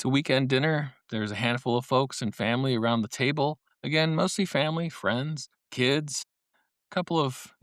It's a weekend dinner. There's a handful of folks and family around the table. Again, mostly family, friends, kids, a couple of,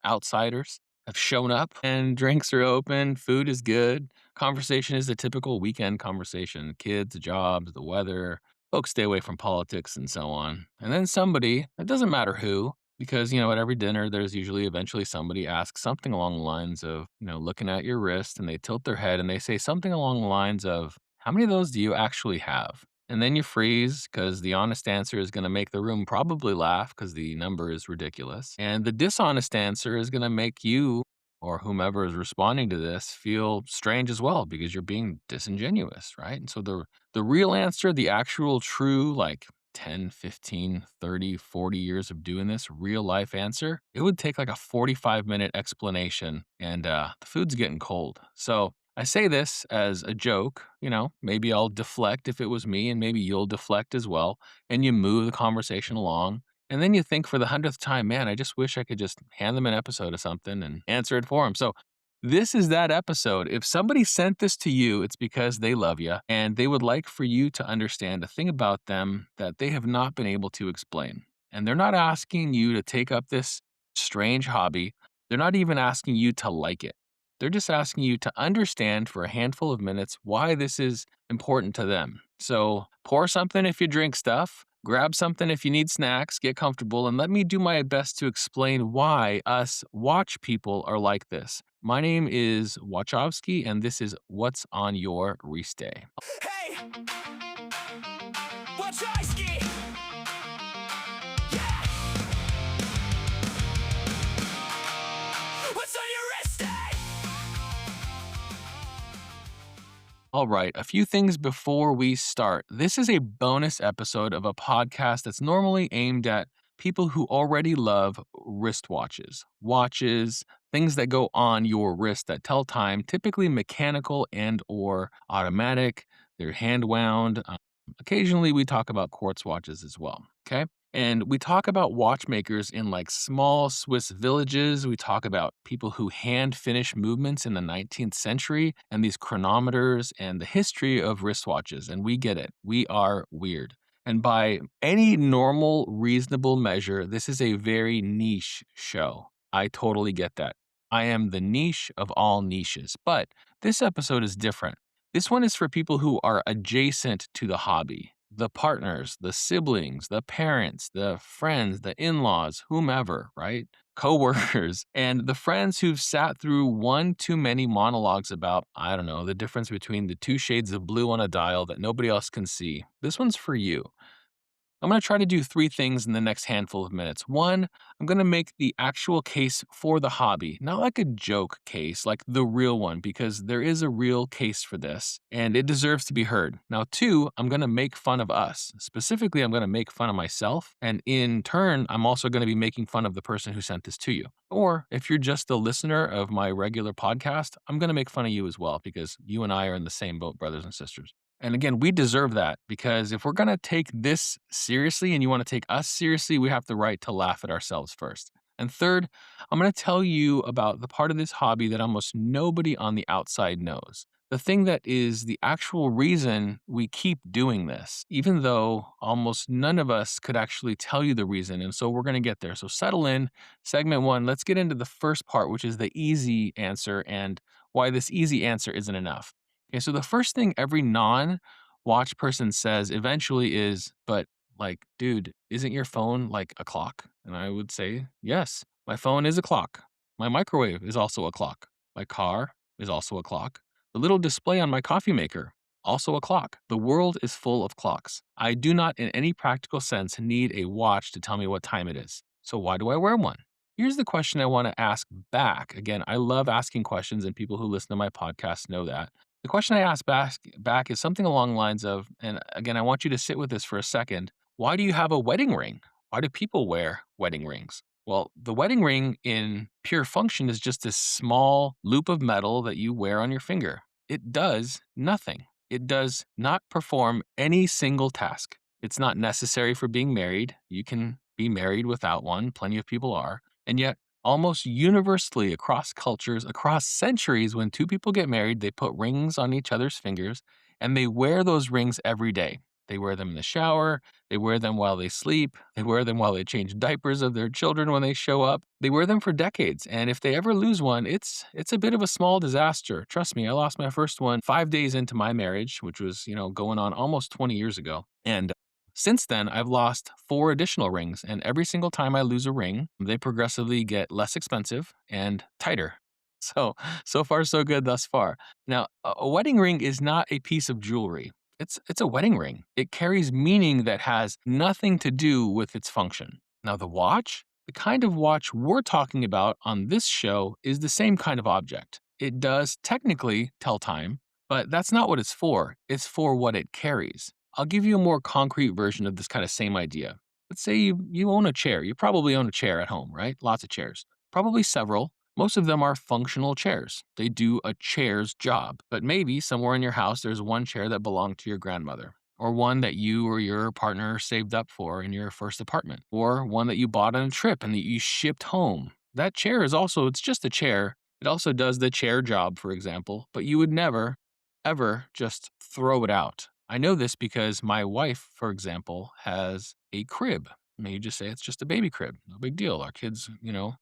outsiders have shown up and drinks are open, food is good. Conversation is a typical weekend conversation. Kids, jobs, the weather, folks stay away from politics and so on. And then somebody, it doesn't matter who, because at every dinner there's usually eventually somebody asks something along the lines of, looking at your wrist and they tilt their head and they say something along the lines of, "How many of those do you actually have?" And then you freeze because the honest answer is going to make the room probably laugh because the number is ridiculous. And the dishonest answer is going to make you or whomever is responding to this feel strange as well because you're being disingenuous, right? And so the real answer, the actual true, like 10, 15, 30, 40 years of doing this, real life answer, it would take like a 45-minute explanation and the food's getting cold. So I say this as a joke, maybe I'll deflect if it was me, and maybe you'll deflect as well, and you move the conversation along. And then you think for the 100th time, man, I just wish I could just hand them an episode of something and answer it for them. So this is that episode. If somebody sent this to you, it's because they love you and they would like for you to understand a thing about them that they have not been able to explain. And they're not asking you to take up this strange hobby. They're not even asking you to like it. They're just asking you to understand for a handful of minutes why this is important to them. So pour something if you drink stuff, grab something if you need snacks, get comfortable, and let me do my best to explain why us watch people are like this. My name is Wachowski, and this is What's on Your Riste. Hey, Wachowski! Yeah! What's on your wrist? All right, a few things before we start. This is a bonus episode of a podcast that's normally aimed at people who already love wristwatches, watches, things that go on your wrist that tell time, typically mechanical and or automatic. They're hand wound. Occasionally we talk about quartz watches as well, okay? And we talk about watchmakers in like small Swiss villages. We talk about people who hand finish movements in the 19th century and these chronometers and the history of wristwatches. And we get it. We are weird. And by any normal, reasonable measure, this is a very niche show. I totally get that. I am the niche of all niches. But this episode is different. This one is for people who are adjacent to the hobby, the partners, the siblings, the parents, the friends, the in-laws, whomever, right? Coworkers, and the friends who've sat through one too many monologues about, I don't know, the difference between the two shades of blue on a dial that nobody else can see. This one's for you. I'm going to try to do three things in the next handful of minutes. One, I'm going to make the actual case for the hobby, not like a joke case, like the real one, because there is a real case for this and it deserves to be heard. Now, two, I'm going to make fun of us. Specifically, I'm going to make fun of myself. And in turn, I'm also going to be making fun of the person who sent this to you. Or if you're just a listener of my regular podcast, I'm going to make fun of you as well, because you and I are in the same boat, brothers and sisters. And again, we deserve that because if we're going to take this seriously and you want to take us seriously, we have the right to laugh at ourselves first. And third, I'm going to tell you about the part of this hobby that almost nobody on the outside knows. The thing that is the actual reason we keep doing this, even though almost none of us could actually tell you the reason. And so we're going to get there. So settle in. Segment one, let's get into the first part, which is the easy answer and why this easy answer isn't enough. Okay, so the first thing every non-watch person says eventually is, but like, dude, isn't your phone like a clock? And I would say, yes, my phone is a clock. My microwave is also a clock. My car is also a clock. The little display on my coffee maker, also a clock. The world is full of clocks. I do not, in any practical sense, need a watch to tell me what time it is. So why do I wear one? Here's the question I want to ask back. Again, I love asking questions, and people who listen to my podcast know that. The question I ask back is something along the lines of, and again, I want you to sit with this for a second. Why do you have a wedding ring? Why do people wear wedding rings? Well, the wedding ring in pure function is just this small loop of metal that you wear on your finger. It does nothing. It does not perform any single task. It's not necessary for being married. You can be married without one. Plenty of people are. And yet, almost universally across cultures, across centuries, when two people get married, they put rings on each other's fingers and they wear those rings every day. They wear them in the shower, they wear them while they sleep, they wear them while they change diapers of their children when they show up. They wear them for decades, and if they ever lose one, it's a bit of a small disaster. Trust me, I lost my first one 5 days into my marriage, which was, going on almost 20 years ago. And since then, I've lost 4 additional rings, and every single time I lose a ring, they progressively get less expensive and tighter. So, so far so good thus far. Now, a wedding ring is not a piece of jewelry. It's a wedding ring. It carries meaning that has nothing to do with its function. Now, the kind of watch we're talking about on this show is the same kind of object. It does technically tell time, but that's not what it's for. It's for what it carries. I'll give you a more concrete version of this kind of same idea. Let's say you own a chair. You probably own a chair at home, right? Lots of chairs. Probably several. Most of them are functional chairs. They do a chair's job. But maybe somewhere in your house there's one chair that belonged to your grandmother, or one that you or your partner saved up for in your first apartment, or one that you bought on a trip and that you shipped home. That chair is also, it's just a chair. It also does the chair job, for example, but you would never, ever just throw it out. I know this because my wife, for example, has a crib. You just say it's just a baby crib. No big deal. Our kids,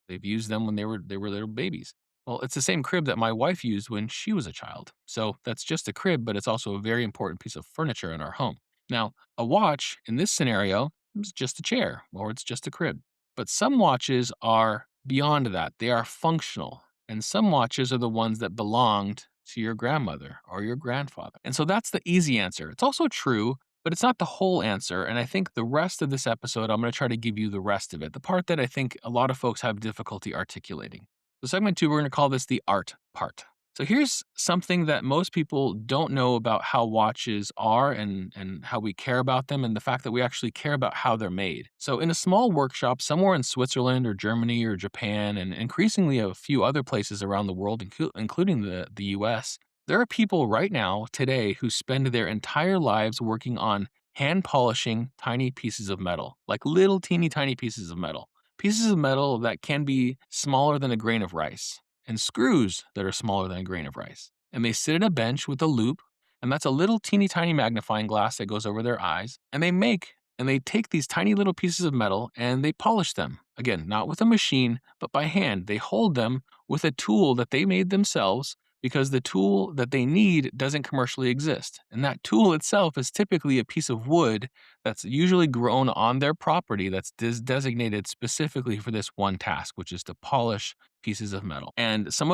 they've used them when they were little babies. Well, it's the same crib that my wife used when she was a child. So that's just a crib, but it's also a very important piece of furniture in our home. Now, a watch in this scenario is just a chair or it's just a crib. But some watches are beyond that. They are functional. And some watches are the ones that belonged to your grandmother or your grandfather. And so that's the easy answer. It's also true, but it's not the whole answer. And I think the rest of this episode, I'm going to try to give you the rest of it, the part that I think a lot of folks have difficulty articulating. So, segment 2, we're going to call this the art part. So, here's something that most people don't know about how watches are and how we care about them, and the fact that we actually care about how they're made. So, in a small workshop somewhere in Switzerland or Germany or Japan, and increasingly a few other places around the world, including the US, there are people right now, today, who spend their entire lives working on hand polishing tiny pieces of metal, like little teeny tiny pieces of metal. Pieces of metal that can be smaller than a grain of rice, and screws that are smaller than a grain of rice. And they sit at a bench with a loop, and that's a little teeny tiny magnifying glass that goes over their eyes, and they take these tiny little pieces of metal and they polish them. Again, not with a machine, but by hand. They hold them with a tool that they made themselves because the tool that they need doesn't commercially exist. And that tool itself is typically a piece of wood that's usually grown on their property that's designated specifically for this one task, which is to polish pieces of metal. And some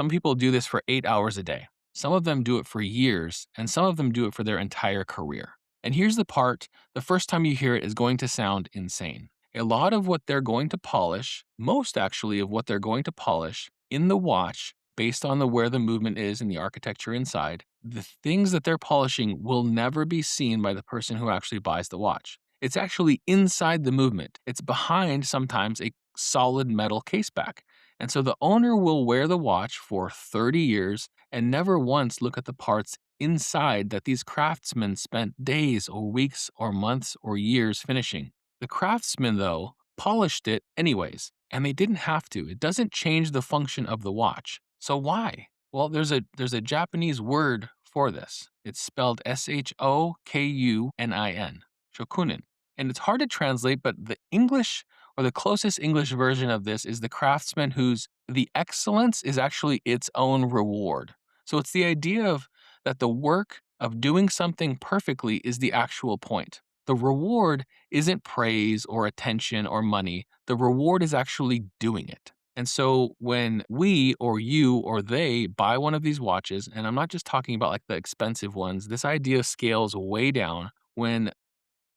people do this for 8 hours a day. Some of them do it for years, and some of them do it for their entire career. And here's the part, the first time you hear it is going to sound insane. A lot of what they're going to polish, most actually of what they're going to polish in the watch, based on where the movement is and the architecture inside, the things that they're polishing will never be seen by the person who actually buys the watch. It's actually inside the movement. It's behind sometimes a solid metal caseback. And so the owner will wear the watch for 30 years and never once look at the parts inside that these craftsmen spent days or weeks or months or years finishing. The craftsmen, though, polished it anyways, and they didn't have to. It doesn't change the function of the watch. So why? Well, there's a Japanese word for this. It's spelled Shokunin, shokunin. And it's hard to translate, but the English or the closest English version of this is the craftsman whose the excellence is actually its own reward. So it's the idea of that the work of doing something perfectly is the actual point. The reward isn't praise or attention or money. The reward is actually doing it. And so when we or you or they buy one of these watches, and I'm not just talking about like the expensive ones, this idea scales way down. When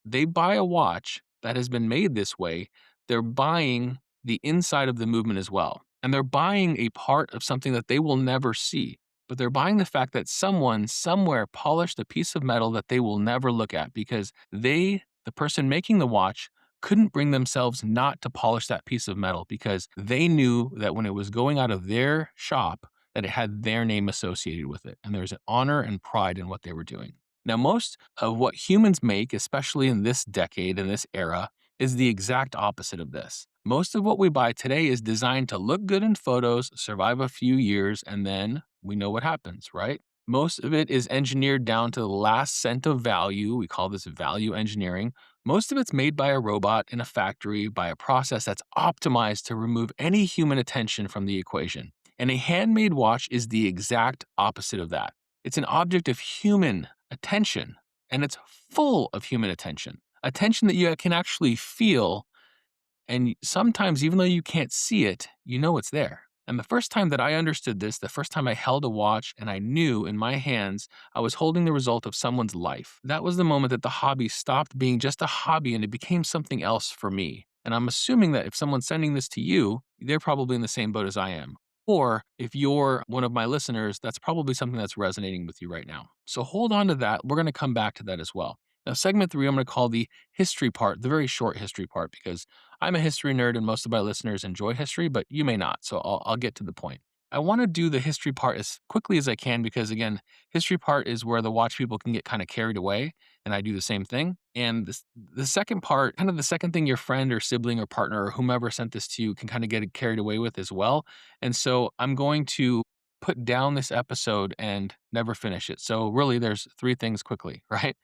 they buy a watch that has been made this way, they're buying the inside of the movement as well. And they're buying a part of something that they will never see. But they're buying the fact that someone somewhere polished a piece of metal that they will never look at because the person making the watch, couldn't bring themselves not to polish that piece of metal because they knew that when it was going out of their shop, that it had their name associated with it. And there's an honor and pride in what they were doing. Now, most of what humans make, especially in this decade, in this era, is the exact opposite of this. Most of what we buy today is designed to look good in photos, survive a few years, and then we know what happens, right? Most of it is engineered down to the last cent of value. We call this value engineering. Most of it's made by a robot in a factory by a process that's optimized to remove any human attention from the equation. And a handmade watch is the exact opposite of that. It's an object of human attention, and it's full of human attention. Attention that you can actually feel, and sometimes, even though you can't see it, you know it's there. And the first time that I understood this, the first time I held a watch and I knew in my hands I was holding the result of someone's life, that was the moment that the hobby stopped being just a hobby and it became something else for me. And I'm assuming that if someone's sending this to you, they're probably in the same boat as I am. Or if you're one of my listeners, that's probably something that's resonating with you right now. So hold on to that. We're going to come back to that as well. Now, segment three, I'm going to call the history part, the very short history part, because I'm a history nerd and most of my listeners enjoy history, but you may not. So I'll get to the point. I want to do the history part as quickly as I can because, again, history part is where the watch people can get kind of carried away, and I do the same thing. And the second part, kind of the second thing your friend or sibling or partner or whomever sent this to you can kind of get carried away with as well. And so I'm going to put down this episode and never finish it. So, really, there's three things quickly, right?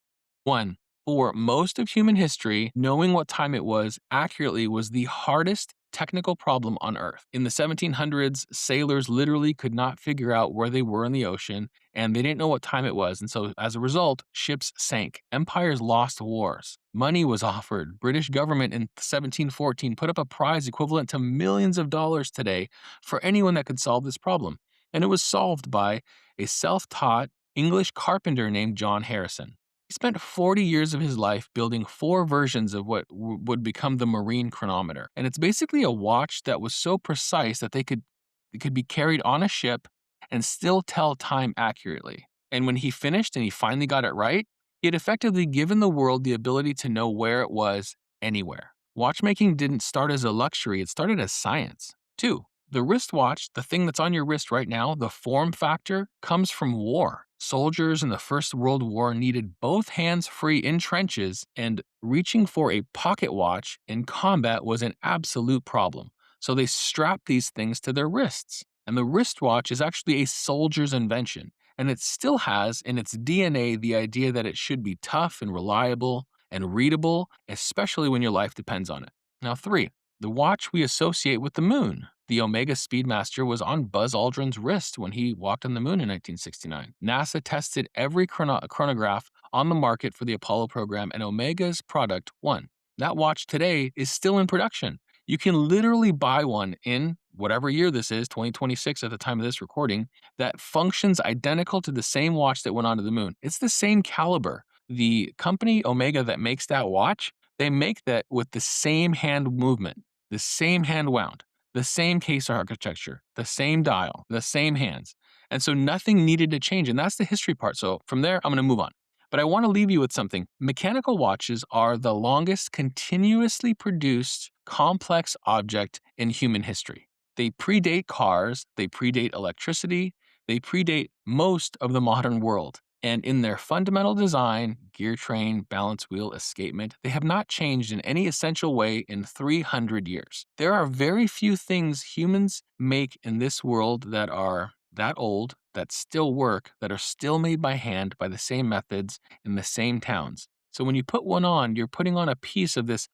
One, for most of human history, knowing what time it was accurately was the hardest technical problem on Earth. In the 1700s, sailors literally could not figure out where they were in the ocean, and they didn't know what time it was. And so, as a result, ships sank. Empires lost wars. Money was offered. British government in 1714 put up a prize equivalent to millions of dollars today for anyone that could solve this problem. And it was solved by a self-taught English carpenter named John Harrison. He spent 40 years of his life building four versions of what would become the marine chronometer. And it's basically a watch that was so precise that it could be carried on a ship and still tell time accurately. And when he finished and he finally got it right, he had effectively given the world the ability to know where it was anywhere. Watchmaking didn't start as a luxury, it started as science. Two, the wristwatch, the thing that's on your wrist right now, the form factor, comes from war. Soldiers in the First World War needed both hands free in trenches, and reaching for a pocket watch in combat was an absolute problem. So they strapped these things to their wrists. And the wristwatch is actually a soldier's invention, and it still has in its DNA the idea that it should be tough and reliable and readable, especially when your life depends on it. Now, three, the watch we associate with the moon. The Omega Speedmaster was on Buzz Aldrin's wrist when he walked on the moon in 1969. NASA tested every chronograph on the market for the Apollo program, and Omega's product won. That watch today is still in production. You can literally buy one in whatever year this is, 2026 at the time of this recording, that functions identical to the same watch that went onto the moon. It's the same caliber. The company Omega that makes that watch, they make that with the same hand movement, the same hand wound, the same case architecture, the same dial, the same hands. And so nothing needed to change. And that's the history part. So from there, I'm going to move on. But I want to leave you with something. Mechanical watches are the longest continuously produced complex object in human history. They predate cars, they predate electricity, they predate most of the modern world. And in their fundamental design, gear train, balance wheel, escapement, they have not changed in any essential way in 300 years. There are very few things humans make in this world that are that old, that still work, that are still made by hand by the same methods in the same towns. So when you put one on, you're putting on a piece of this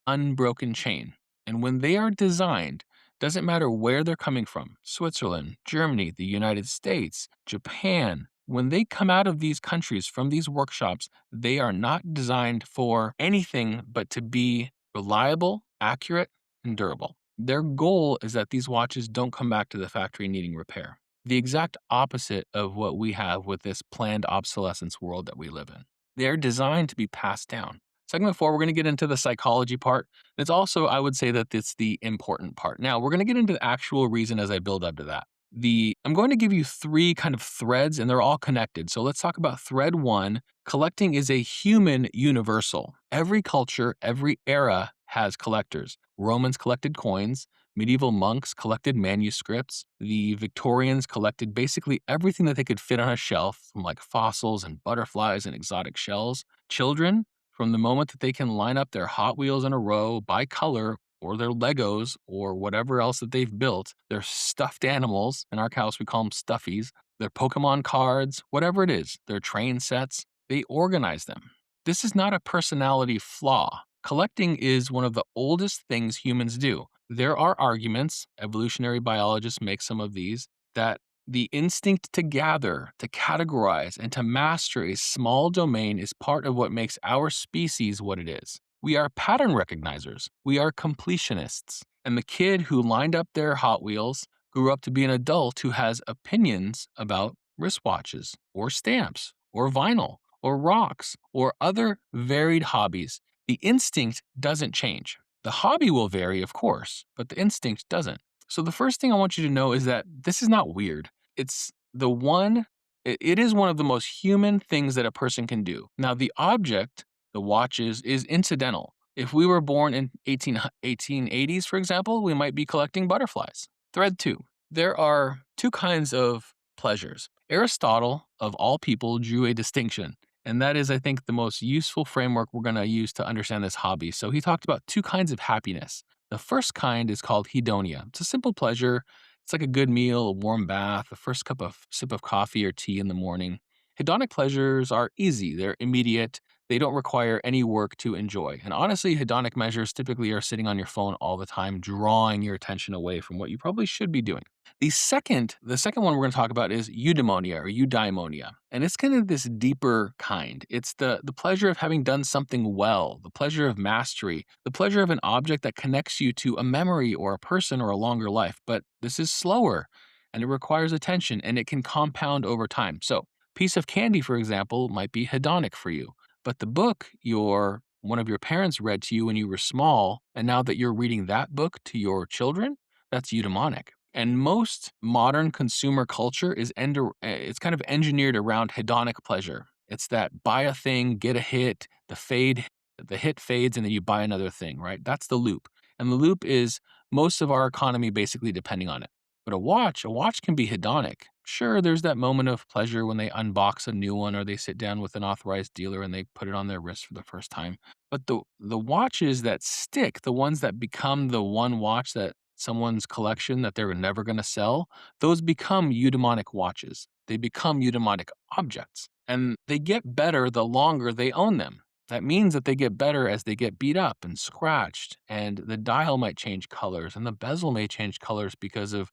unbroken chain. And when they are designed, doesn't matter where they're coming from, Switzerland, Germany, the United States, Japan, when they come out of these countries from these workshops, they are not designed for anything but to be reliable, accurate, and durable. Their goal is that these watches don't come back to the factory needing repair. The exact opposite of what we have with this planned obsolescence world that we live in. They're designed to be passed down. Segment four, we're going to get into the psychology part. It's also, I would say that it's the important part. Now, we're going to get into the actual reason as I build up to that. I'm going to give you three kind of threads, and they're all connected. So let's talk about thread one. Collecting is a human universal. Every culture, every era has collectors. Romans collected coins. Medieval monks collected manuscripts. The Victorians collected basically everything that they could fit on a shelf, from like fossils and butterflies and exotic shells. Children, from the moment that they can line up their Hot Wheels in a row by color, or their Legos, or whatever else that they've built, their stuffed animals. In our house, we call them stuffies. their Pokemon cards, whatever it is, their train sets, they organize them. This is not a personality flaw. Collecting is one of the oldest things humans do. There are arguments, evolutionary biologists make some of these, that the instinct to gather, to categorize, and to master a small domain is part of what makes our species what it is. We are pattern recognizers. We are completionists. And the kid who lined up their Hot Wheels grew up to be an adult who has opinions about wristwatches or stamps or vinyl or rocks or other varied hobbies. The instinct doesn't change. The hobby will vary, of course, but the instinct doesn't. So the first thing I want you to know is that this is not weird. It's the one, it is one of the most human things that a person can do. Now, the object, the watches, is incidental. If we were born in 1880s, for example, we might be collecting butterflies. Thread 2. There are two kinds of pleasures. Aristotle, of all people, drew a distinction. And that is, I think, the most useful framework we're going to use to understand this hobby. So he talked about two kinds of happiness. The first kind is called hedonia. It's a simple pleasure. It's like a good meal, a warm bath, the first sip of coffee or tea in the morning. Hedonic pleasures are easy, they're immediate, they don't require any work to enjoy. And honestly, hedonic measures typically are sitting on your phone all the time, drawing your attention away from what you probably should be doing. The second one we're going to talk about is eudaimonia or eudaimonia. And it's kind of this deeper kind. It's the pleasure of having done something well, the pleasure of mastery, the pleasure of an object that connects you to a memory or a person or a longer life. But this is slower and it requires attention and it can compound over time. So, piece of candy, for example, might be hedonic for you. But the book one of your parents read to you when you were small, and now that you're reading that book to your children, that's eudaimonic. And most modern consumer culture it's kind of engineered around hedonic pleasure. It's that buy a thing, get a hit, the hit fades, and then you buy another thing, right? That's the loop. And the loop is most of our economy basically depending on it. But a watch can be hedonic. Sure, there's that moment of pleasure when they unbox a new one or they sit down with an authorized dealer and they put it on their wrist for the first time. But the watches that stick, the ones that become the one watch that someone's collection that they're never going to sell, those become eudaimonic watches. They become eudaimonic objects. And they get better the longer they own them. That means that they get better as they get beat up and scratched, and the dial might change colors, and the bezel may change colors because of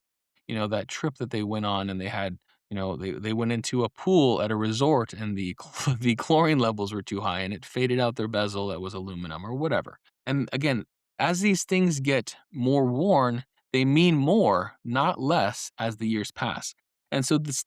that trip that they went on and they had, they went into a pool at a resort and the chlorine levels were too high and it faded out their bezel that was aluminum or whatever. And again, as these things get more worn, they mean more, not less, as the years pass. And so this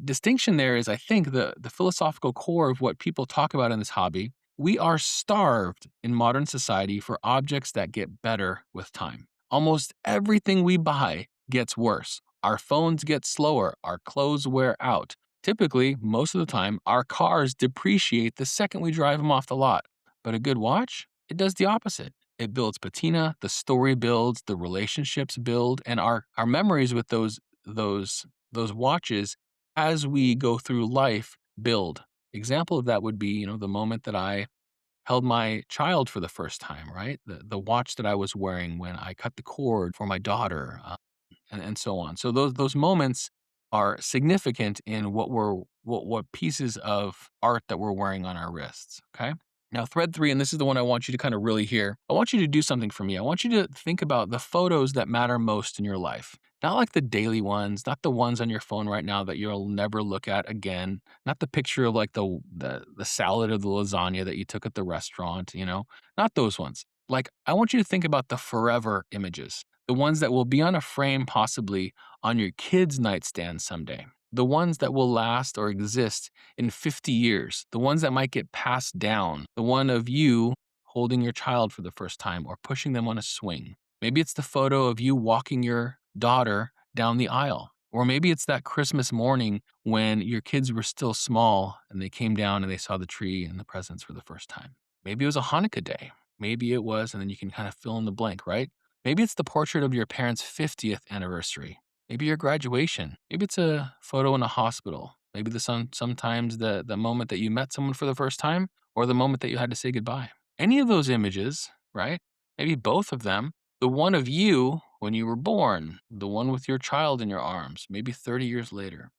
distinction there is, I think, the philosophical core of what people talk about in this hobby. We are starved in modern society for objects that get better with time. Almost everything we buy gets worse. Our phones get slower, our clothes wear out. Typically, most of the time, our cars depreciate the second we drive them off the lot. But a good watch, it does the opposite. It builds patina, the story builds, the relationships build, and our memories with those watches as we go through life build. Example of that would be, the moment that I held my child for the first time, right? The watch that I was wearing when I cut the cord for my daughter, and so on. So those moments are significant in what pieces of art that we're wearing on our wrists. Okay. Now, thread 3, and this is the one I want you to kind of really hear. I want you to do something for me. I want you to think about the photos that matter most in your life. Not like the daily ones, not the ones on your phone right now that you'll never look at again. Not the picture of like the salad or the lasagna that you took at the restaurant, Not those ones. Like, I want you to think about the forever images, the ones that will be on a frame possibly on your kid's nightstand someday, the ones that will last or exist in 50 years, the ones that might get passed down, the one of you holding your child for the first time or pushing them on a swing. Maybe it's the photo of you walking your daughter down the aisle. Or maybe it's that Christmas morning when your kids were still small and they came down and they saw the tree and the presents for the first time. Maybe it was a Hanukkah day. Maybe it was, and then you can kind of fill in the blank, right? Maybe it's the portrait of your parents' 50th anniversary. Maybe your graduation. Maybe it's a photo in a hospital. Maybe sometimes the moment that you met someone for the first time or the moment that you had to say goodbye. Any of those images, right? Maybe both of them. The one of you when you were born, the one with your child in your arms, maybe 30 years later.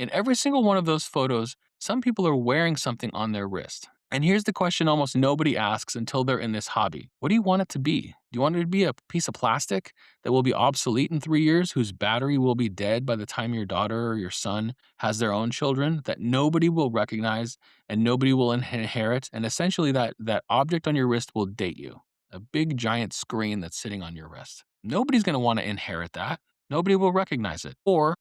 In every single one of those photos, some people are wearing something on their wrist. And here's the question almost nobody asks until they're in this hobby. What do you want it to be? Do you want it to be a piece of plastic that will be obsolete in 3 years, whose battery will be dead by the time your daughter or your son has their own children, that nobody will recognize and nobody will inherit? And essentially, that object on your wrist will date you. A big giant screen that's sitting on your wrist. Nobody's going to want to inherit that. Nobody will recognize it. Or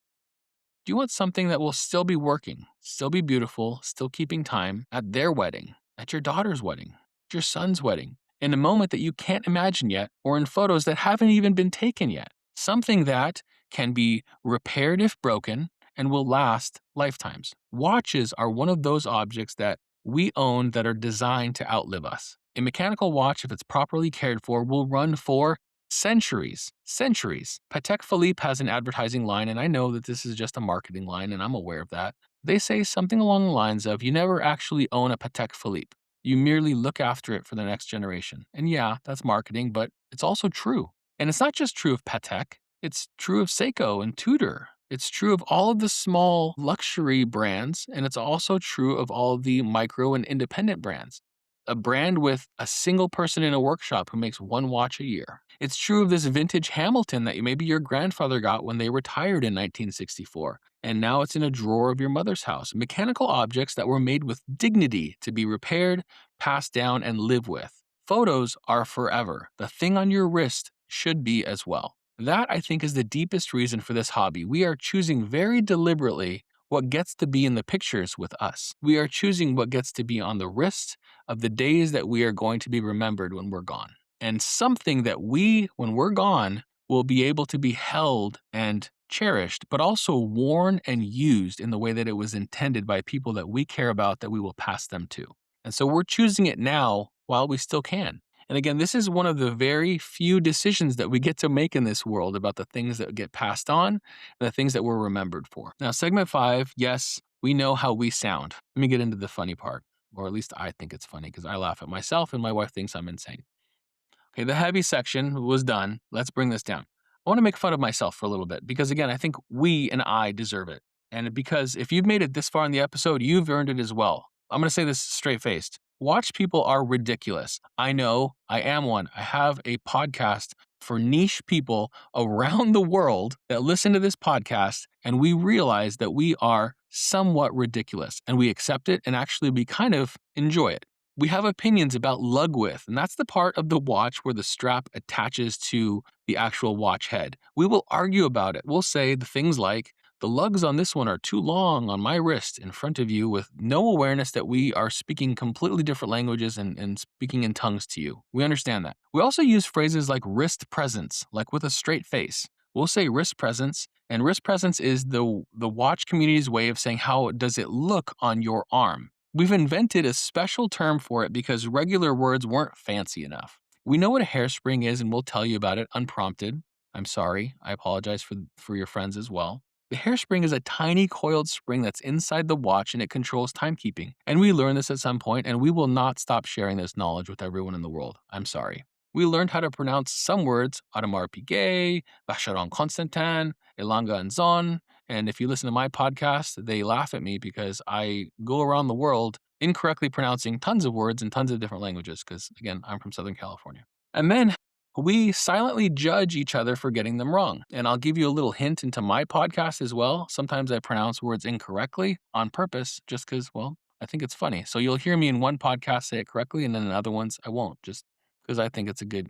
do you want something that will still be working, still be beautiful, still keeping time at their wedding, at your daughter's wedding, at your son's wedding, in a moment that you can't imagine yet, or in photos that haven't even been taken yet? Something that can be repaired if broken and will last lifetimes. Watches are one of those objects that we own that are designed to outlive us. A mechanical watch, if it's properly cared for, will run for centuries, centuries. Patek Philippe has an advertising line, and I know that this is just a marketing line, and I'm aware of that. They say something along the lines of, you never actually own a Patek Philippe. You merely look after it for the next generation. And yeah, that's marketing, but it's also true. And it's not just true of Patek, it's true of Seiko and Tudor. It's true of all of the small luxury brands, and it's also true of all of the micro and independent brands. A brand with a single person in a workshop who makes one watch a year. It's true of this vintage Hamilton that maybe your grandfather got when they retired in 1964, and now it's in a drawer of your mother's house. Mechanical objects that were made with dignity to be repaired, passed down, and live with. Photos are forever. The thing on your wrist should be as well. That, I think, is the deepest reason for this hobby. We are choosing very deliberately what gets to be in the pictures with us. We are choosing what gets to be on the wrist of the days that we are going to be remembered when we're gone. And something that we, when we're gone, will be able to be held and cherished, but also worn and used in the way that it was intended by people that we care about, that we will pass them to. And so we're choosing it now while we still can. And again, this is one of the very few decisions that we get to make in this world about the things that get passed on and the things that we're remembered for. Now, segment 5, yes, we know how we sound. Let me get into the funny part, or at least I think it's funny because I laugh at myself and my wife thinks I'm insane. Okay, the heavy section was done. Let's bring this down. I want to make fun of myself for a little bit because, again, I think we and I deserve it. And because if you've made it this far in the episode, you've earned it as well. I'm going to say this straight faced. Watch people are ridiculous. I know, I am one. I have a podcast for niche people around the world that listen to this podcast, and we realize that we are somewhat ridiculous, and we accept it, and actually we kind of enjoy it. We have opinions about lug width, and that's the part of the watch where the strap attaches to the actual watch head. We will argue about it. We'll say the things like, the lugs on this one are too long on my wrist in front of you, with no awareness that we are speaking completely different languages and speaking in tongues to you. We understand that. We also use phrases like wrist presence, like with a straight face. We'll say wrist presence, and wrist presence is the watch community's way of saying how does it look on your arm. We've invented a special term for it because regular words weren't fancy enough. We know what a hairspring is, and we'll tell you about it unprompted. I'm sorry. I apologize for your friends as well. The hairspring is a tiny coiled spring that's inside the watch, and it controls timekeeping. And we learned this at some point, and we will not stop sharing this knowledge with everyone in the world. I'm sorry. We learned how to pronounce some words, Audemars Piguet, Vacheron Constantin, Elanga and Zon. And if you listen to my podcast, they laugh at me because I go around the world incorrectly pronouncing tons of words in tons of different languages because, again, I'm from Southern California. And then we silently judge each other for getting them wrong. And I'll give you a little hint into my podcast as well. Sometimes I pronounce words incorrectly on purpose just because, well, I think it's funny. So you'll hear me in one podcast say it correctly, and then in other ones I won't, just because I think it's a good,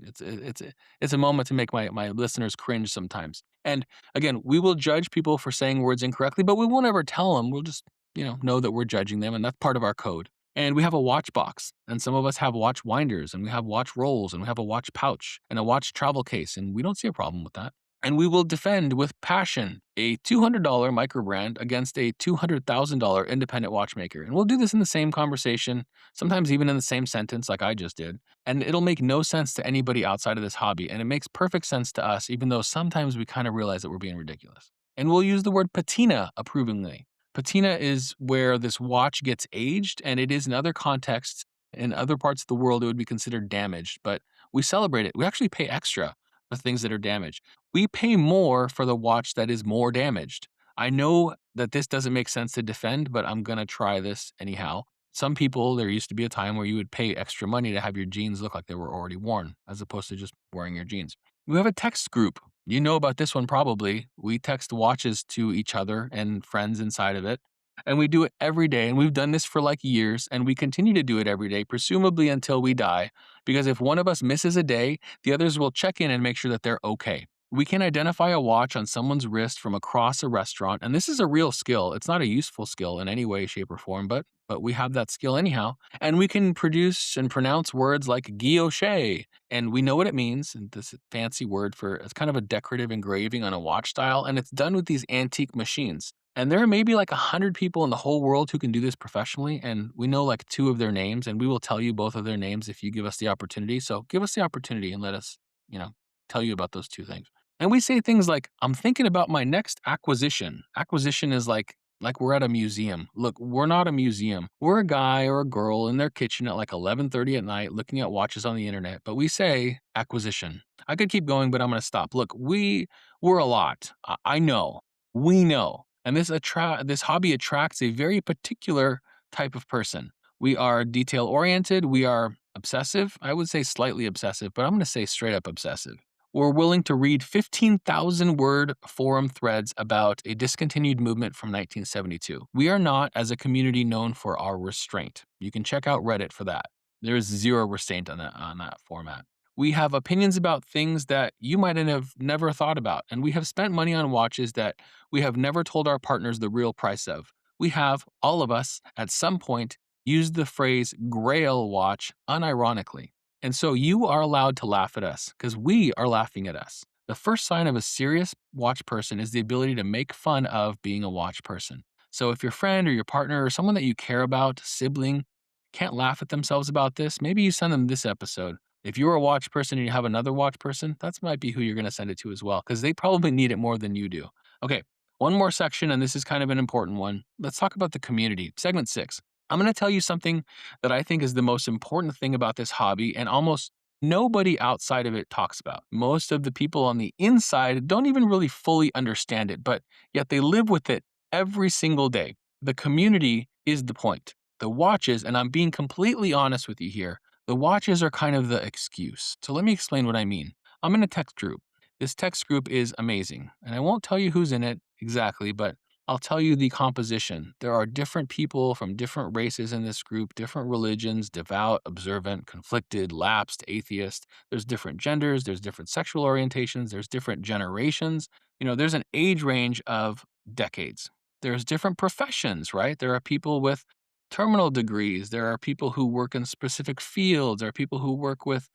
it's a moment to make my listeners cringe sometimes. And again, we will judge people for saying words incorrectly, but we won't ever tell them. We'll just, know that we're judging them, and that's part of our code. And we have a watch box, and some of us have watch winders, and we have watch rolls, and we have a watch pouch, and a watch travel case, and we don't see a problem with that. And we will defend with passion a $200 micro brand against a $200,000 independent watchmaker. And we'll do this in the same conversation, sometimes even in the same sentence like I just did. And it'll make no sense to anybody outside of this hobby. And it makes perfect sense to us, even though sometimes we kind of realize that we're being ridiculous. And we'll use the word patina approvingly. Patina is where this watch gets aged, and it is in other contexts, in other parts of the world, it would be considered damaged. But we celebrate it. We actually pay extra for things that are damaged. We pay more for the watch that is more damaged. I know that this doesn't make sense to defend, but I'm gonna try this anyhow. Some people, there used to be a time where you would pay extra money to have your jeans look like they were already worn, as opposed to just wearing your jeans. We have a text group. You know about this one probably. We text watches to each other and friends inside of it. And we do it every day. And we've done this for like years. And we continue to do it every day, presumably until we die. Because if one of us misses a day, the others will check in and make sure that they're okay. We can identify a watch on someone's wrist from across a restaurant, and this is a real skill. It's not a useful skill in any way, shape, or form, but we have that skill anyhow. And we can produce and pronounce words like guilloche, and we know what it means. And this fancy word for it's kind of a decorative engraving on a watch style, and it's done with these antique machines. And there are maybe like 100 people in the whole world who can do this professionally, and we know like two of their names, and we will tell you both of their names if you give us the opportunity. So give us the opportunity and let us, you know, tell you about those two things. And we say things like, "I'm thinking about my next acquisition." Acquisition is like we're at a museum. Look, we're not a museum. We're a guy or a girl in their kitchen at like 11:30 at night looking at watches on the internet, but we say acquisition. I could keep going, but I'm gonna stop. Look, we're a lot. I know. We know. And this hobby attracts a very particular type of person. We are detail oriented, we are obsessive. I would say slightly obsessive, but I'm gonna say straight up obsessive. We're willing to read 15,000 word forum threads about a discontinued movement from 1972. We are not, as a community, known for our restraint. You can check out Reddit for that. There is zero restraint on that format. We have opinions about things that you might have never thought about, and we have spent money on watches that we have never told our partners the real price of. We have, all of us, at some point, used the phrase grail watch unironically. And so you are allowed to laugh at us because we are laughing at us. The first sign of a serious watch person is the ability to make fun of being a watch person. So if your friend or your partner or someone that you care about, sibling, can't laugh at themselves about this, maybe you send them this episode. If you're a watch person and you have another watch person, that might be who you're going to send it to as well because they probably need it more than you do. Okay, one more section, and this is kind of an important one. Let's talk about the community. Segment 6. I'm going to tell you something that I think is the most important thing about this hobby, and almost nobody outside of it talks about. Most of the people on the inside don't even really fully understand it, but yet they live with it every single day. The community is the point. The watches, and I'm being completely honest with you here, the watches are kind of the excuse. So let me explain what I mean. I'm in a text group. This text group is amazing, and I won't tell you who's in it exactly, but I'll tell you the composition. There are different people from different races in this group, different religions, devout, observant, conflicted, lapsed, atheist. There's different genders, there's different sexual orientations, there's different generations. There's an age range of decades. There's different professions, right? There are people with terminal degrees, there are people who work in specific fields, there are people who work with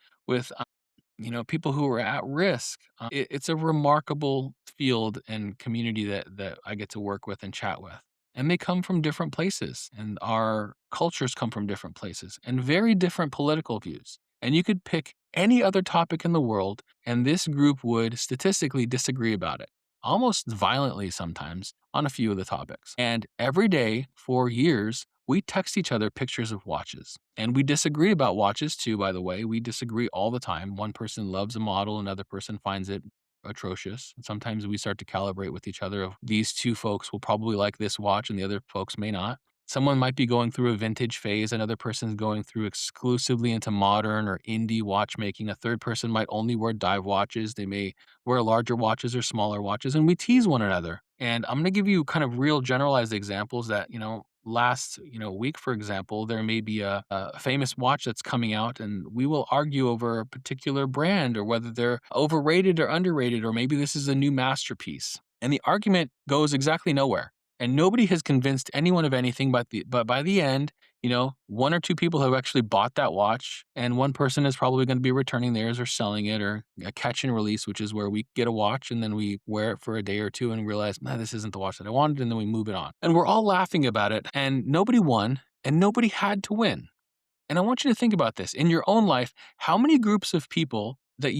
people who are at risk. It's a remarkable field and community that I get to work with and chat with. And they come from different places, and our cultures come from different places, and very different political views. And you could pick any other topic in the world, and this group would statistically disagree about it, almost violently sometimes, on a few of the topics. And every day for years, we text each other pictures of watches. And we disagree about watches too, by the way. We disagree all the time. One person loves a model, another person finds it atrocious. And sometimes we start to calibrate with each other of these two folks will probably like this watch and the other folks may not. Someone might be going through a vintage phase, another person's going through exclusively into modern or indie watchmaking. A third person might only wear dive watches. They may wear larger watches or smaller watches, and we tease one another. And I'm going to give you kind of real generalized examples that, last week, for example, there may be a famous watch that's coming out, and we will argue over a particular brand or whether they're overrated or underrated, or maybe this is a new masterpiece. And the argument goes exactly nowhere. And nobody has convinced anyone of anything, but by the end, one or two people have actually bought that watch, and one person is probably going to be returning theirs or selling it, or a catch and release, which is where we get a watch and then we wear it for a day or two and realize, nah, this isn't the watch that I wanted, and then we move it on. And we're all laughing about it, and nobody won, and nobody had to win. And I want you to think about this. In your own life, how many groups of people that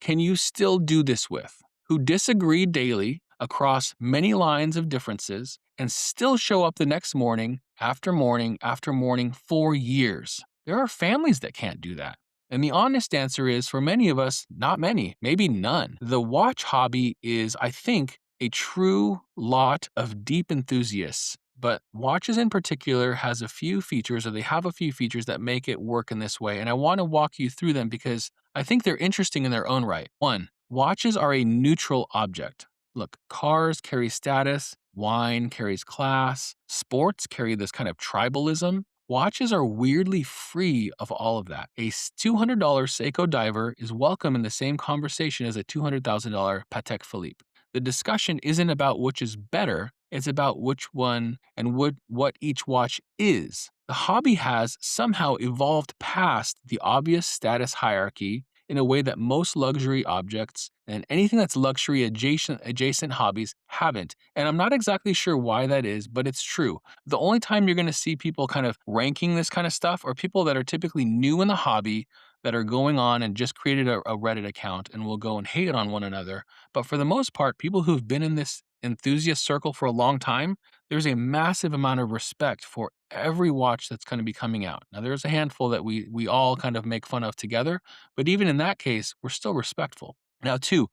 can you still do this with, who disagree daily across many lines of differences and still show up the next morning after morning after morning for years? There are families that can't do that. And the honest answer is, for many of us, not many, maybe none. The watch hobby is, I think, a true lot of deep enthusiasts. But watches in particular has a few features, or they have a few features that make it work in this way. And I want to walk you through them because I think they're interesting in their own right. One, watches are a neutral object. Look, cars carry status, wine carries class, sports carry this kind of tribalism. Watches are weirdly free of all of that. A $200 Seiko diver is welcome in the same conversation as a $200,000 Patek Philippe. The discussion isn't about which is better, it's about which one and what each watch is. The hobby has somehow evolved past the obvious status hierarchy in a way that most luxury objects and anything that's luxury adjacent hobbies haven't. And I'm not exactly sure why that is, but it's true. The only time you're going to see people kind of ranking this kind of stuff are people that are typically new in the hobby that are going on and just created a Reddit account and will go and hate on one another. But for the most part, people who've been in this enthusiast circle for a long time, there's a massive amount of respect for every watch that's going to be coming out. Now, there's a handful that we all kind of make fun of together, but even in that case, we're still respectful. Now, two,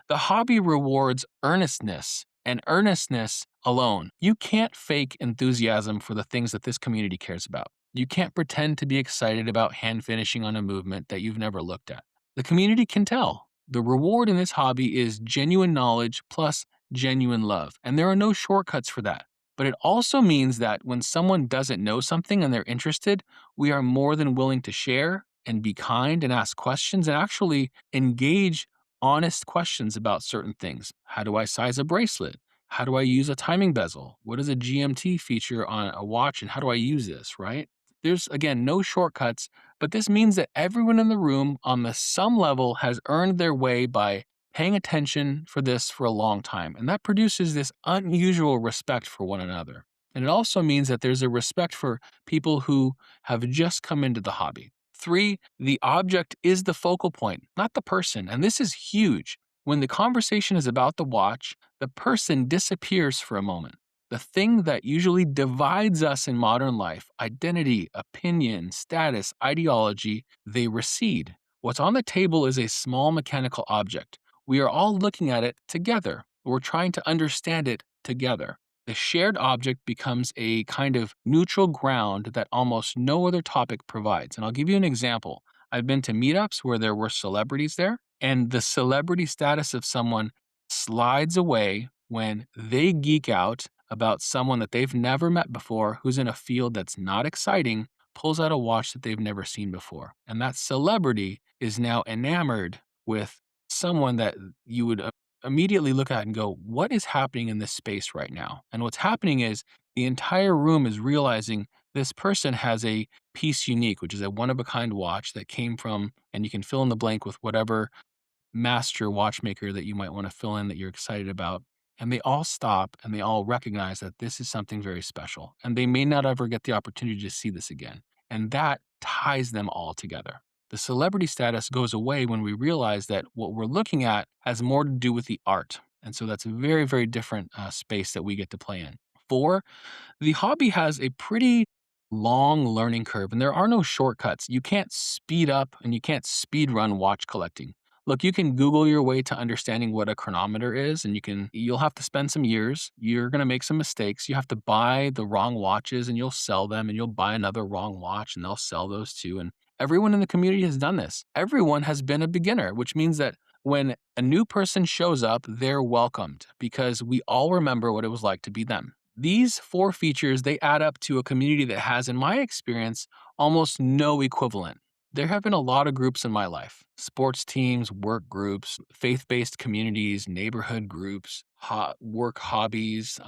the hobby rewards earnestness and earnestness alone. You can't fake enthusiasm for the things that this community cares about. You can't pretend to be excited about hand finishing on a movement that you've never looked at. The community can tell. The reward in this hobby is genuine knowledge plus genuine love, and there are no shortcuts for that. But it also means that when someone doesn't know something and they're interested, we are more than willing to share and be kind and ask questions and actually engage honest questions about certain things. How do I size a bracelet? How do I use a timing bezel? What is a GMT feature on a watch and how do I use this, right? There's again no shortcuts, but this means that everyone in the room on the some level has earned their way by paying attention for this for a long time. And that produces this unusual respect for one another. And it also means that there's a respect for people who have just come into the hobby. Three, the object is the focal point, not the person. And this is huge. When the conversation is about the watch, the person disappears for a moment. The thing that usually divides us in modern life, identity, opinion, status, ideology, they recede. What's on the table is a small mechanical object. We are all looking at it together. We're trying to understand it together. The shared object becomes a kind of neutral ground that almost no other topic provides. And I'll give you an example. I've been to meetups where there were celebrities there, and the celebrity status of someone slides away when they geek out about someone that they've never met before who's in a field that's not exciting, pulls out a watch that they've never seen before. And that celebrity is now enamored with someone that you would immediately look at and go, what is happening in this space right now? And what's happening is the entire room is realizing this person has a piece unique, which is a one of a kind watch that came from, and you can fill in the blank with whatever master watchmaker that you might want to fill in that you're excited about. And they all stop and they all recognize that this is something very special. And they may not ever get the opportunity to see this again. And that ties them all together. The celebrity status goes away when we realize that what we're looking at has more to do with the art. And so that's a very, very different space that we get to play in. Four, the hobby has a pretty long learning curve, and there are no shortcuts. You can't speed up and you can't speed run watch collecting. Look, you can Google your way to understanding what a chronometer is, and you'll have to spend some years. You're going to make some mistakes. You have to buy the wrong watches and you'll sell them, and you'll buy another wrong watch and they'll sell those too. And everyone in the community has done this. Everyone has been a beginner, which means that when a new person shows up, they're welcomed because we all remember what it was like to be them. These four features, they add up to a community that has, in my experience, almost no equivalent. There have been a lot of groups in my life: sports teams, work groups, faith based communities, neighborhood groups, work hobbies.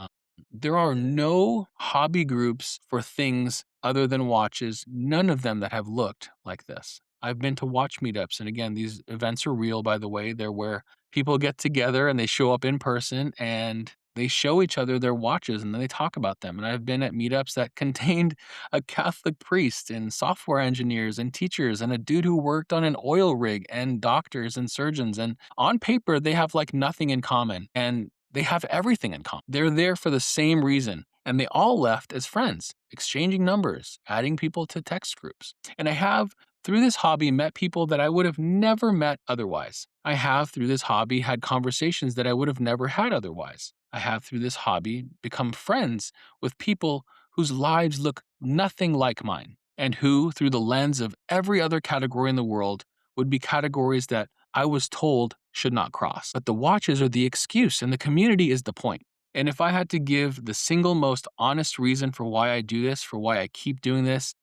There are no hobby groups for things other than watches, none of them that have looked like this. I've been to watch meetups, and again, these events are real, by the way. They're where people get together and they show up in person and they show each other their watches and then they talk about them. And I've been at meetups that contained a Catholic priest and software engineers and teachers and a dude who worked on an oil rig and doctors and surgeons. And on paper, they have like nothing in common and they have everything in common. They're there for the same reason. And they all left as friends, exchanging numbers, adding people to text groups. And I have, through this hobby, met people that I would have never met otherwise. I have, through this hobby, had conversations that I would have never had otherwise. I have through this hobby become friends with people whose lives look nothing like mine, and who, through the lens of every other category in the world, would be categories that I was told should not cross. But the watches are the excuse, and the community is the point. And if I had to give the single most honest reason for why I do this, for why I keep doing this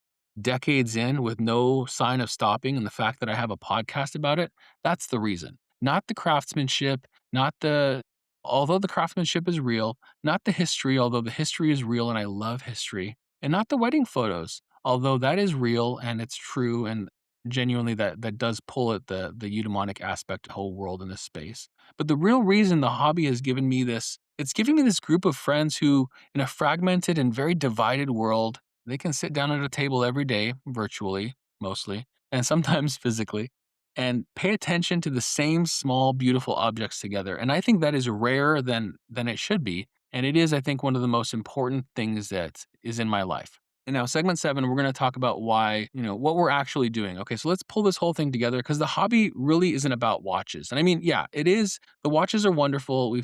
decades in with no sign of stopping, and the fact that I have a podcast about it, that's the reason. Not the craftsmanship, not the, although the craftsmanship is real, not the history, although the history is real and I love history, and not the wedding photos, although that is real and it's true and genuinely that does pull at the eudaimonic aspect of the whole world in this space. But the real reason the hobby has given me this, it's giving me this group of friends who, in a fragmented and very divided world, they can sit down at a table every day, virtually, mostly, and sometimes physically, and pay attention to the same small, beautiful objects together. And I think that is rarer than it should be. And it is, I think, one of the most important things that is in my life. And now, segment 7, we're going to talk about why, what we're actually doing. Okay, so let's pull this whole thing together because the hobby really isn't about watches. And I mean, yeah, it is. The watches are wonderful.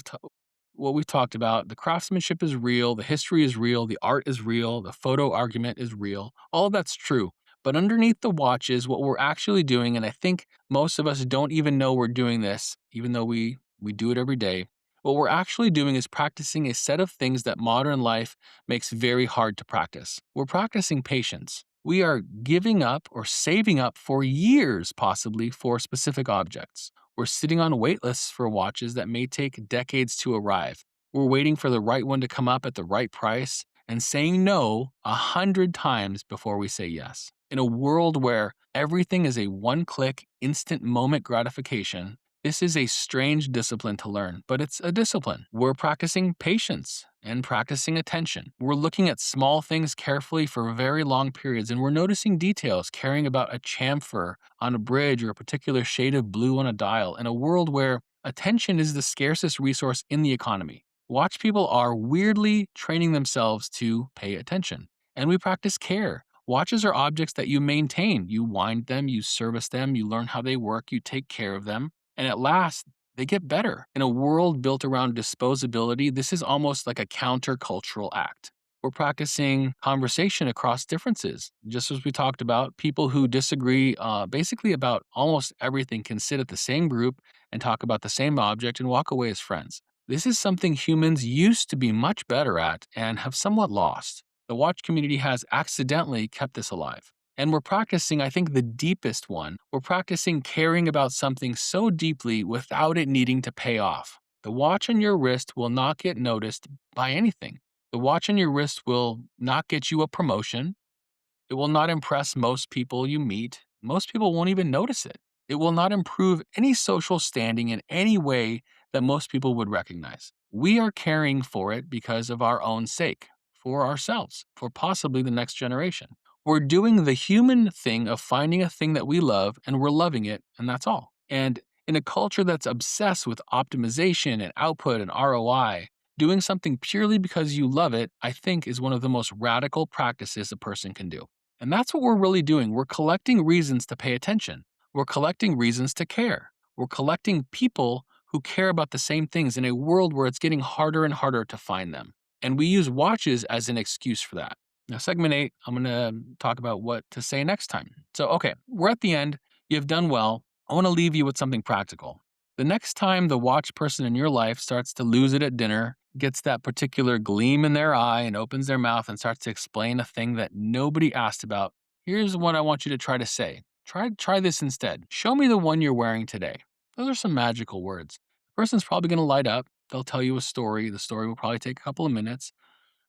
What we've talked about, the craftsmanship is real, the history is real, the art is real, the photo argument is real. All of that's true. But underneath the watches, what we're actually doing, and I think most of us don't even know we're doing this, even though we do it every day. What we're actually doing is practicing a set of things that modern life makes very hard to practice. We're practicing patience. We are giving up or saving up for years, possibly, for specific objects. We're sitting on wait lists for watches that may take decades to arrive. We're waiting for the right one to come up at the right price and saying no 100 times before we say yes. In a world where everything is a one click, instant moment gratification, this is a strange discipline to learn, but it's a discipline. We're practicing patience and practicing attention. We're looking at small things carefully for very long periods, and we're noticing details, caring about a chamfer on a bridge or a particular shade of blue on a dial in a world where attention is the scarcest resource in the economy. Watch people are weirdly training themselves to pay attention, and we practice care. Watches are objects that you maintain. You wind them, you service them, you learn how they work, you take care of them. And at last, they get better. In a world built around disposability, this is almost like a countercultural act. We're practicing conversation across differences. Just as we talked about, people who disagree basically about almost everything can sit at the same group and talk about the same object and walk away as friends. This is something humans used to be much better at and have somewhat lost. The watch community has accidentally kept this alive. And we're practicing, I think, the deepest one. We're practicing caring about something so deeply without it needing to pay off. The watch on your wrist will not get noticed by anything. The watch on your wrist will not get you a promotion. It will not impress most people you meet. Most people won't even notice it. It will not improve any social standing in any way that most people would recognize. We are caring for it because of our own sake, for ourselves, for possibly the next generation. We're doing the human thing of finding a thing that we love and we're loving it, and that's all. And in a culture that's obsessed with optimization and output and ROI, doing something purely because you love it, I think, is one of the most radical practices a person can do. And that's what we're really doing. We're collecting reasons to pay attention. We're collecting reasons to care. We're collecting people who care about the same things in a world where it's getting harder and harder to find them. And we use watches as an excuse for that. Now, segment 8, I'm going to talk about what to say next time. So, okay, we're at the end. You've done well. I want to leave you with something practical. The next time the watch person in your life starts to lose it at dinner, gets that particular gleam in their eye, and opens their mouth and starts to explain a thing that nobody asked about, here's what I want you to try to say. Try this instead. Show me the one you're wearing today. Those are some magical words. The person's probably going to light up. They'll tell you a story. The story will probably take a couple of minutes.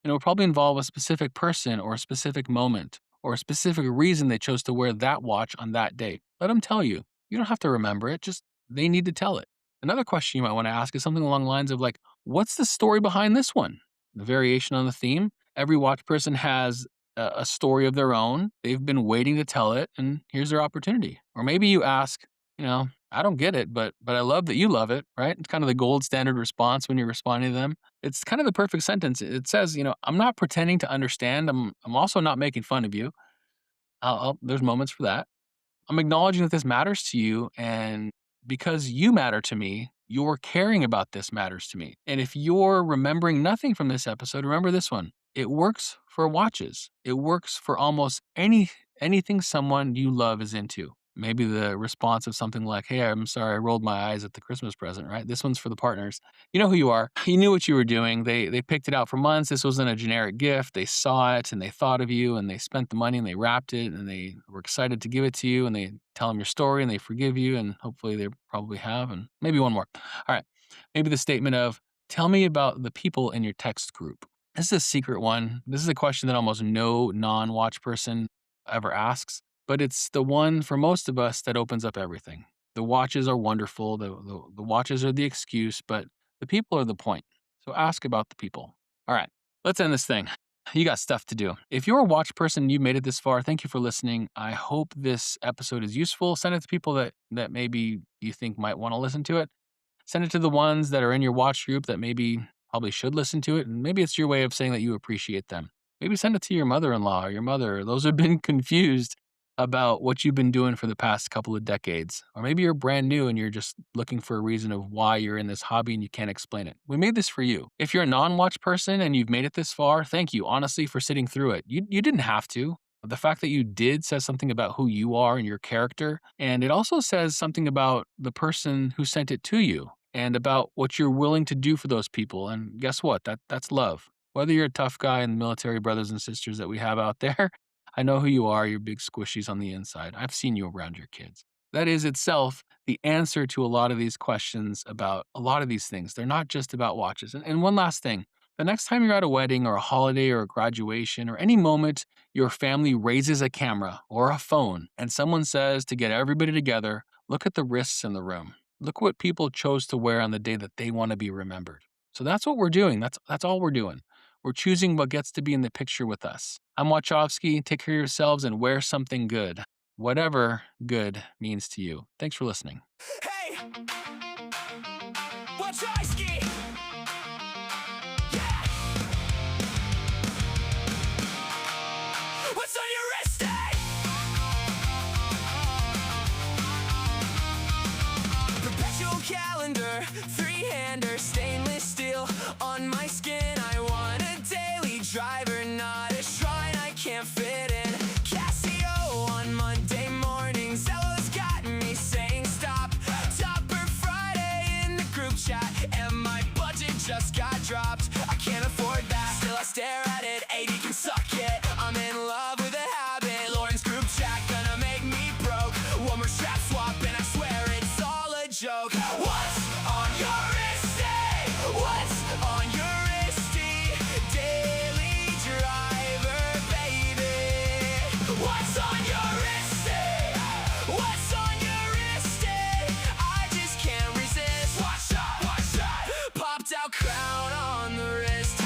And it will probably involve a specific person or a specific moment or a specific reason they chose to wear that watch on that day. Let them tell you. You don't have to remember it, just they need to tell it. Another question you might want to ask is something along the lines of like, what's the story behind this one? The variation on the theme. Every watch person has a story of their own. They've been waiting to tell it, and here's their opportunity. Or maybe you ask, I don't get it, but I love that you love it, right? It's kind of the gold standard response when you're responding to them. It's kind of the perfect sentence. It says, I'm not pretending to understand. I'm also not making fun of you. There's moments for that. I'm acknowledging that this matters to you, and because you matter to me, Your caring about this matters to me. And if you're remembering nothing from this episode, remember this one. It works for watches. It works for almost anything someone you love is into. Maybe the response of something like, "Hey, I'm sorry I rolled my eyes at the Christmas present," right? This one's for the partners. You know who you are. You knew what you were doing. They picked it out for months. This wasn't a generic gift. They saw it and they thought of you and they spent the money and they wrapped it and they were excited to give it to you and they tell them your story and they forgive you and hopefully they probably have and maybe one more. All right. Maybe the statement of, "Tell me about the people in your text group." This is a secret one. This is a question that almost no non-watch person ever asks, but it's the one for most of us that opens up everything. The watches are wonderful. The watches are the excuse, but the people are the point. So ask about the people. All right, let's end this thing. You got stuff to do. If you're a watch person and you made it this far, thank you for listening. I hope this episode is useful. Send it to people that maybe you think might want to listen to it. Send it to the ones that are in your watch group that maybe probably should listen to it. And maybe it's your way of saying that you appreciate them. Maybe send it to your mother-in-law or your mother. Those have been confused about what you've been doing for the past couple of decades. Or maybe you're brand new and you're just looking for a reason of why you're in this hobby and you can't explain it. We made this for you. If you're a non-watch person and you've made it this far, thank you, honestly, for sitting through it. You didn't have to. The fact that you did says something about who you are and your character. And it also says something about the person who sent it to you and about what you're willing to do for those people. And guess what? That's love. Whether you're a tough guy in the military brothers and sisters that we have out there, I know who you are. You're big squishies on the inside. I've seen you around your kids. That is itself the answer to a lot of these questions about a lot of these things. They're not just about watches. And one last thing. The next time you're at a wedding or a holiday or a graduation or any moment your family raises a camera or a phone and someone says to get everybody together, look at the wrists in the room. Look what people chose to wear on the day that they want to be remembered. So that's what we're doing. That's all we're doing. We're choosing what gets to be in the picture with us. I'm Wachowski. Take care of yourselves and wear something good. Whatever good means to you. Thanks for listening. Hey! Wachowski! Yeah! What's on your wrist? Perpetual calendar, three-hander, stainless steel on my skin. I want a daily driver, not a shrine I can't fit in. Casio on Monday morning, Zello's got me saying stop. Topper Friday in the group chat, and my budget just got dropped. I can't afford that, still I stare at it. 80 can suck it, I'm in love with a habit. Lauren's group chat gonna make me broke. One more strap swap and I swear it's all a joke. What's on your wrist? What's on your wristy? Daily driver, baby. What's on your wrist? What's on your wrist? I just can't resist. Watch that. Popped out crown on the wrist.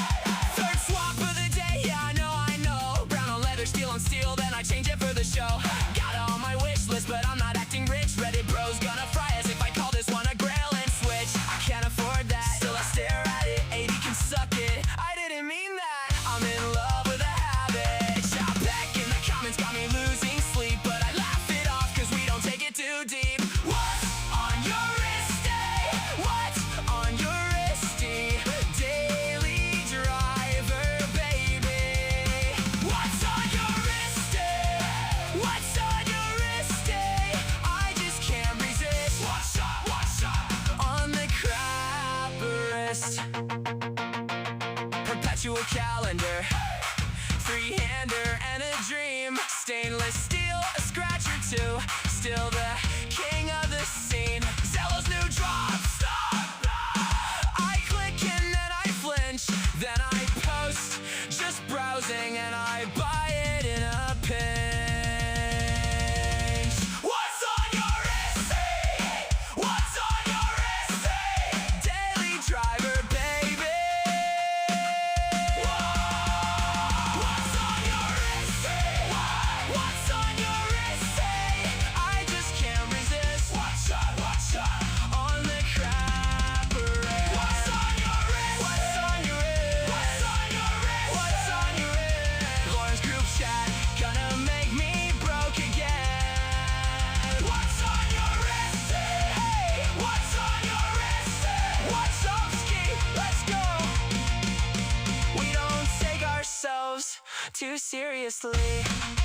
Third swap of the day, yeah, I know. Brown on leather, steel on steel, then I change it for the show. Got it on my wish list, but I'm not acting rich. Reddit bros gonna fry us if I call this one a grail and switch. I can't afford that, still I stare at it. 80 can suck it, I didn't mean that. I'm in love with a habit. Shout back in the comments got me losing sleep, but I laugh it off cause we don't take it too deep. What's on your wrist? What's on your wristy? Daily driver, baby. What's on your wrist? What's on your wrist? I just can't resist. What's up? On the crap wrist. Perpetual calendar, three-hander and a dream. Stainless steel, a scratch or two. Still the king of the scene. Zello's new drop. Stop. I click and then I flinch. Then I post, just browsing and I buy it in a pinch. What's on your wrist? What's on your wrist? Daily driver, baby. What's on your wrist? What's on your wrist? I just can't too seriously.